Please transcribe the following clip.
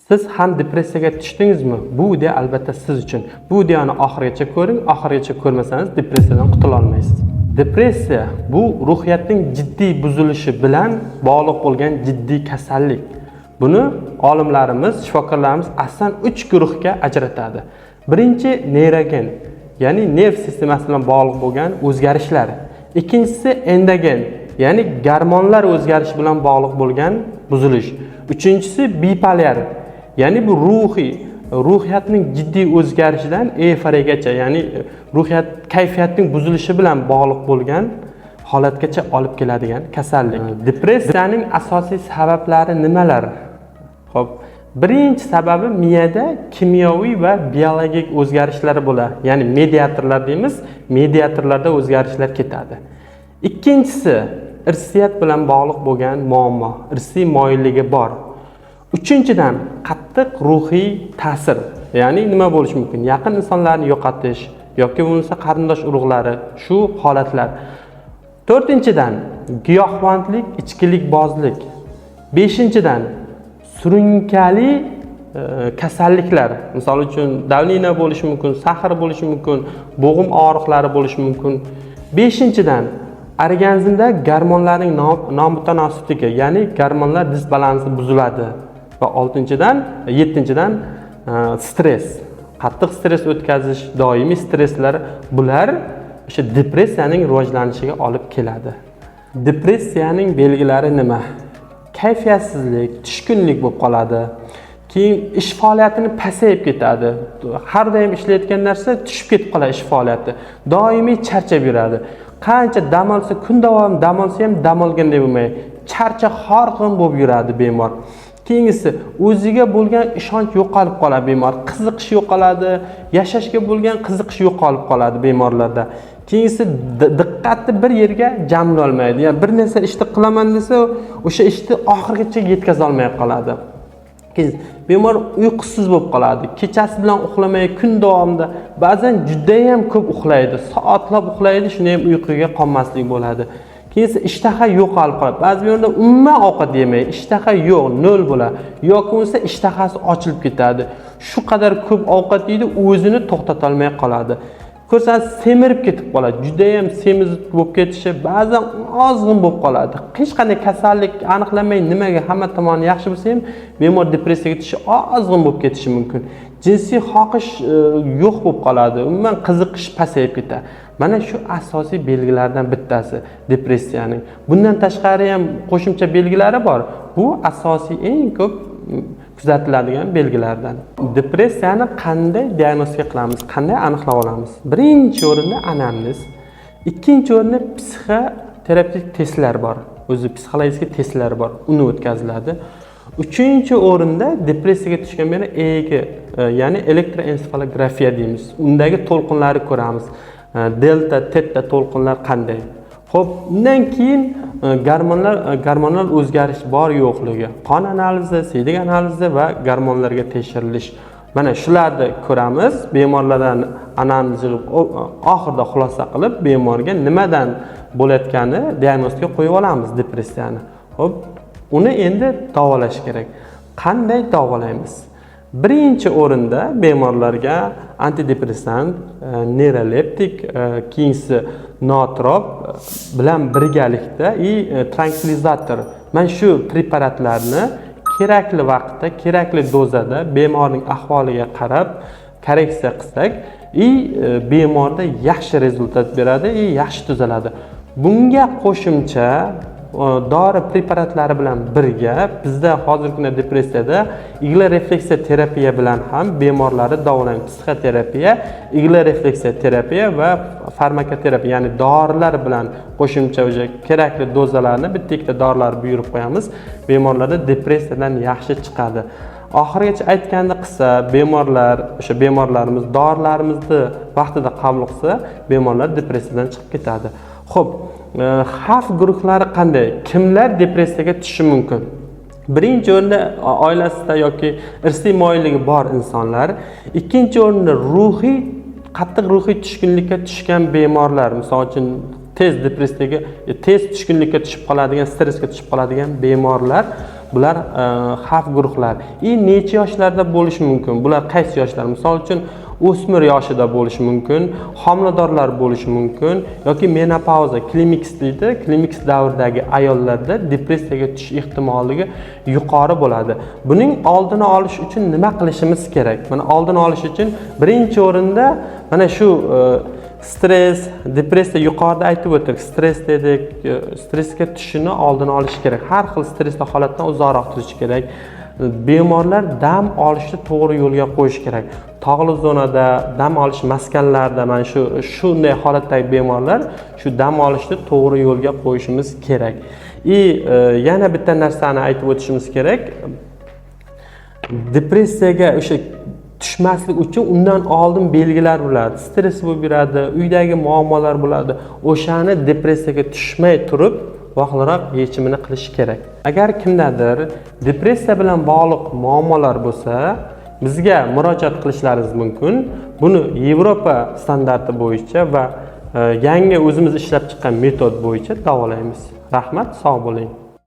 Siz ham depressiyaga tushdingizmi? Bu video albatta siz uchun. Bu videoni oxirigacha ko'ring. Oxirigacha ko'rmasangiz depressiyadan qutula olmaysiz. Depressiya bu ruhiyatning jiddiy buzilishi bilan bog'liq bo'lgan jiddiy kasallik. Buni olimlarimiz, shifokorlarimiz aslan 3 guruhga ajratadi. Birinchi neyrogen, ya'ni nerv sistemasi bilan bog'liq bo'lgan o'zgarishlar. Ikkinchisi endogen, ya'ni gormonlar o'zgarishi bilan bog'liq bo'lgan buzilish. Uchinchisi bipolyar, ya'ni bu ruhiyatning jiddiy o'zgarishidan euforiyaga, ya'ni ruhiyat kayfiyatning buzilishi bilan bog'liq bo'lgan holatgacha olib keladigan kasallik. Depressiyaning asosiy sabablari nimalar? Xo'p, birinchi sababi miyada kimyoviy va biologik o'zgarishlar bo'ladi. Ya'ni mediatorlar deymiz, mediatorlarda o'zgarishlar ketadi. Ikkinchisi irsiyat bilan bog'liq bo'lgan muammo, irsiy moyilligi bor. Uchinchidan qattiq ruhiy ta'sir. Ya'ni nima bo'lishi mumkin? Yaqin insonlarni yo'qotish yoki bo'lmasa qarindosh urug'lari, shu holatlar. To'rtinchidan giyohvandlik, ichkilikbozlik. Beshinchidan surunkali kasalliklar. Misol uchun davlina bo'lishi mumkin, sahr bo'lishi mumkin, bo'g'im og'riqlari bo'lishi mumkin. Beshinchidan organizmda gormonlarning nomutanosiblik, ya'ni gormonlar disbalansi buziladi. Va yettinchidan stress. Qattiq stress o'tkazish, doimiy stresslar, bular o'sha depressiyaning rivojlanishiga olib keladi. Depressiyaning belgilari nima? Kayfiyatsizlik, tushkunlik bo'lib qoladi. Keyin ish faoliyatini pasayib ketadi. Har doim ishlayotgan narsa tushib ketib qoladi ish faoliyati. Doimiy charchab yuradi. Qancha dam olsa, kun davomida dam olsa ham dam olgandek bo'lmaydi. Charcha horg'in bo'lib yuradi bemor. Keyingisi o'ziga bo'lgan ishonch yo'qolib qoladi bemor. Qiziqish yo'qoladi, yashashga bo'lgan qiziqish yo'qolib qoladi bemorlarda. Keyingisi diqqatni bir yerga jamlay olmaydi. Ya'ni bir narsa ishni qilaman desa, o'sha ishni oxirigacha yetkaza olmay qoladi. Bemor uyqusiz bo'lib qoladi. Kechasi bilan uxlamay kun davomida ba'zan juda ham ko'p uxlaydi. Soatlab uxlaydi, shunda ham uyquga qolmaslik bo'ladi. Keyin ishtaha yo'qolib qoladi. Ba'zi yo'lda umuman ovqat yemaydi. Ishtaha yo'q, nol bo'ladi. Yoki bo'lsa ishtahasi ochilib ketadi. Shu qadar ko'p ovqat yeydi, o'zini to'xtata olmay qoladi. Ko'rsangiz semirib ketib qoladi. Juda ham semiz bo'lib ketishi, ba'zan ozg'in bo'lib qoladi. Hech qanday kasallik aniqlanmay nimaga hamma tomoni yaxshi bo'lsa ham bemor depressiyaga tushishi, ozg'in bo'lib ketishi mumkin. Jinsiy xohish yo'q bo'lib qoladi. Umuman qiziqish pasayib ketadi. Mana shu asosiy belgilardan bittasi depressiyaning. Bundan tashqari ham qo'shimcha belgilari bor. Bu asosiy eng ko'p kuzatiladigan belgilardan. Depressiyani qanday diagnostika qilamiz, qanday aniqlab olamiz? Birinchi o'rinda anamnez, ikkinchi o'rinda psixoterapevtik testlar bor. O'zi psixologik testlar bor, uni o'tkaziladi. Uchinchi o'rinda depressiyaga tushgan beri EEG, ya'ni elektroensefalografiya deymiz. Undagi to'lqinlarni ko'ramiz. Delta, teta to'lqinlar qanday? Xo'p, undan keyin gormonal o'zgarish bor yo'qligi, qon analizi, siydik analizi va gormonlarga tekshirilish. Mana shularni ko'ramiz. Bemorlardan analiz qilib, oxirida xulosa qilib, bemorga nimadan bo'layotgani diagnostika qo'yib olamiz depressiyani. Xo'p, uni endi davolash kerak. Qanday davolaymiz? Birinchi o'rinda bemorlarga antidepressant, neyroleptik, keyingi nootrop bilan birgalikda trankvilizator, mana shu preparatlarni kerakli vaqtda, kerakli dozada bemorning ahvoliga qarab korreksiya qilsak, bemorda yaxshi rezultat beradi, yaxshi tuzaladi. Bunga qo'shimcha dori preparatlari bilan birga bizda hozirgi kunda depressiyada igla refleksiya terapiya bilan ham bemorlarni davolaymiz. Psixoterapiya, igla refleksiya terapiya va farmakoterapiya, ya'ni dorilar bilan qo'shimcha o'sha kerakli dozalarni bitta ikkita dorilar buyurib qo'yamiz. Bemorlarda depressiyadan yaxshi chiqadi. Oxirigacha aytganda qilsa, bemorlarimiz dorilarimizni vaqtida qabul qilsa, bemorlar depressiyadan chiqib ketadi. Xo'p, xavf guruhlari qanday? Kimlar depressiyaga tushishi mumkin? Birinchi o'rinda oilasida yoki irsiy moyilligi bor insonlar, ikkinchi o'rinda qattiq ruhiy tushkunlikka tushgan bemorlar, misol uchun tez depressiyaga, tez tushkunlikka tushib qoladigan, stressga tushib qoladigan bemorlar bular xavf guruhlari. Necha yoshlarda bo'lishi mumkin? Bular qaysi yoshlar? Misol uchun o'smir yoshida bo'lishi mumkin, homiladorlar bo'lishi mumkin yoki menopauza, klimaks deydi. Klimaks davridagi ayollarda depressiyaga tushish ehtimolligi yuqori bo'ladi. Buning oldini olish uchun nima qilishimiz kerak? Mana oldini olish uchun birinchi o'rinda mana shu stress, depressiya yuqorida aytib o'tdik. Stress dedik, stressga tushishini oldini olish kerak. Har xil stressli holatdan uzoqroq turish kerak. Bemorlar dam olishni to'g'ri yo'lga qo'yish kerak. Tog'li zonada, dam olish maskanlarida mana shunday holatdagi bemorlar shu dam olishni to'g'ri yo'lga qo'yishimiz kerak. Yana bitta narsani aytib o'tishimiz kerak. Depressiyaga o'sha tushmaslik uchun undan oldin belgilar bo'ladi. Stress bo'lib yuradi, uydagi muammolar bo'ladi. O'shani depressiyaga tushmay turib vaqtliroq yechimini qilish kerak. Agar kimdadir depressiya bilan bog'liq muammolar bo'lsa, bizga murojaat qilishlaringiz mumkin. Buni Yevropa standarti bo'yicha va yangi o'zimiz ishlab chiqqan metod bo'yicha davolaymiz. Rahmat, sog' bo'ling.